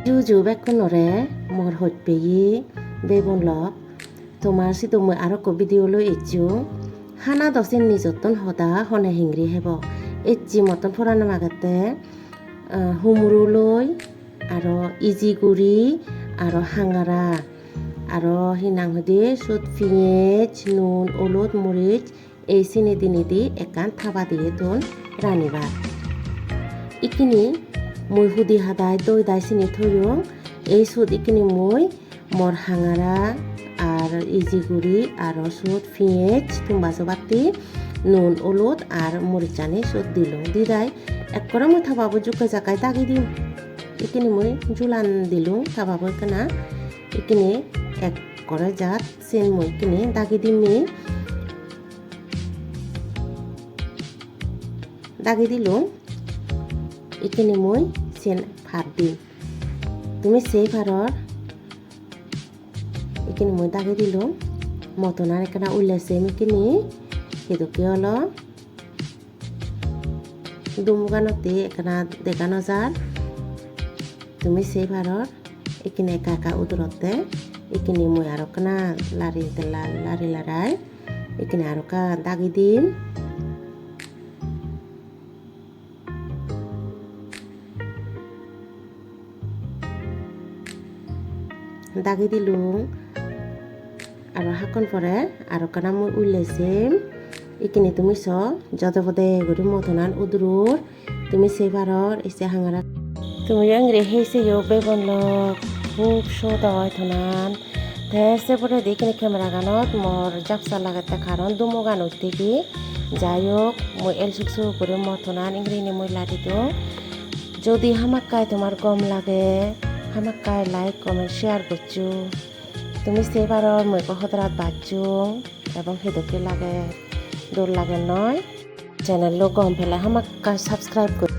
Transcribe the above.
Juju bekonore mor hotpeyi bebon lok tomar situmui aroko video lo ichu hana dosin nijoton hoda hone hingri hebo ichi moton porano magate humru loi aro iji guri aro hangara aro hinang hodi sut piyej nun olot moric ei sini dinidi ekkan thaba diye ton ranibar ikini mui hudi hadai doi dai sini thoyung ei sut ikini mui mor hangara আর easy গুড়ি আর সুদ পেঁয়াজ তুমবাসো বাতি নুন হলুদ আর মরিচানি সুদ দিলুম দিদাই এক করে মুই থাবাবো জুকে জাকাই দাগি দিম ইকিনি মুই জুলান দিলুম থাবাবো কেনা ইকিনি এক করে জাত সেন মুই কিনি দাগি দিমি দাগি দিলুম ইকিনি মুই সেন ভাত দিম তুমি সেই ভারর ikini moi dagi dilum motonar ekana ullese mikini hedoke holo dumuganote ekana dekano jar tumi sei paror ikini eka eka udurotte ikini moi arokana lari larai ikini aroka dagi dim dagi dilum aro hakon pore aro kana mui ullesem ikini tumi so jodo bode guri motonan udurur tumi sei paror ise hangara tumi angre heise yo bebon lok খুব সদয় থনান তেসে পরে দেখি camera গানত মোর জাপসা লাগাতে কারণ দুমো গান উঠতে কি যাই হোক মই এলসুকসু করে মতনান ইংরেজি মই লাটি তো যদি হামাক্কায় তোমার গম লাগে হামাক্কায় লাইক কমেন্ট শেয়ার করছো তুমি সেবারর মই কহতরাত বাজুং এবং হেদকে লাগে দোর লাগে নয় চ্যানেল গম ফেলা হামাক্কা সাবস্ক্রাইব কর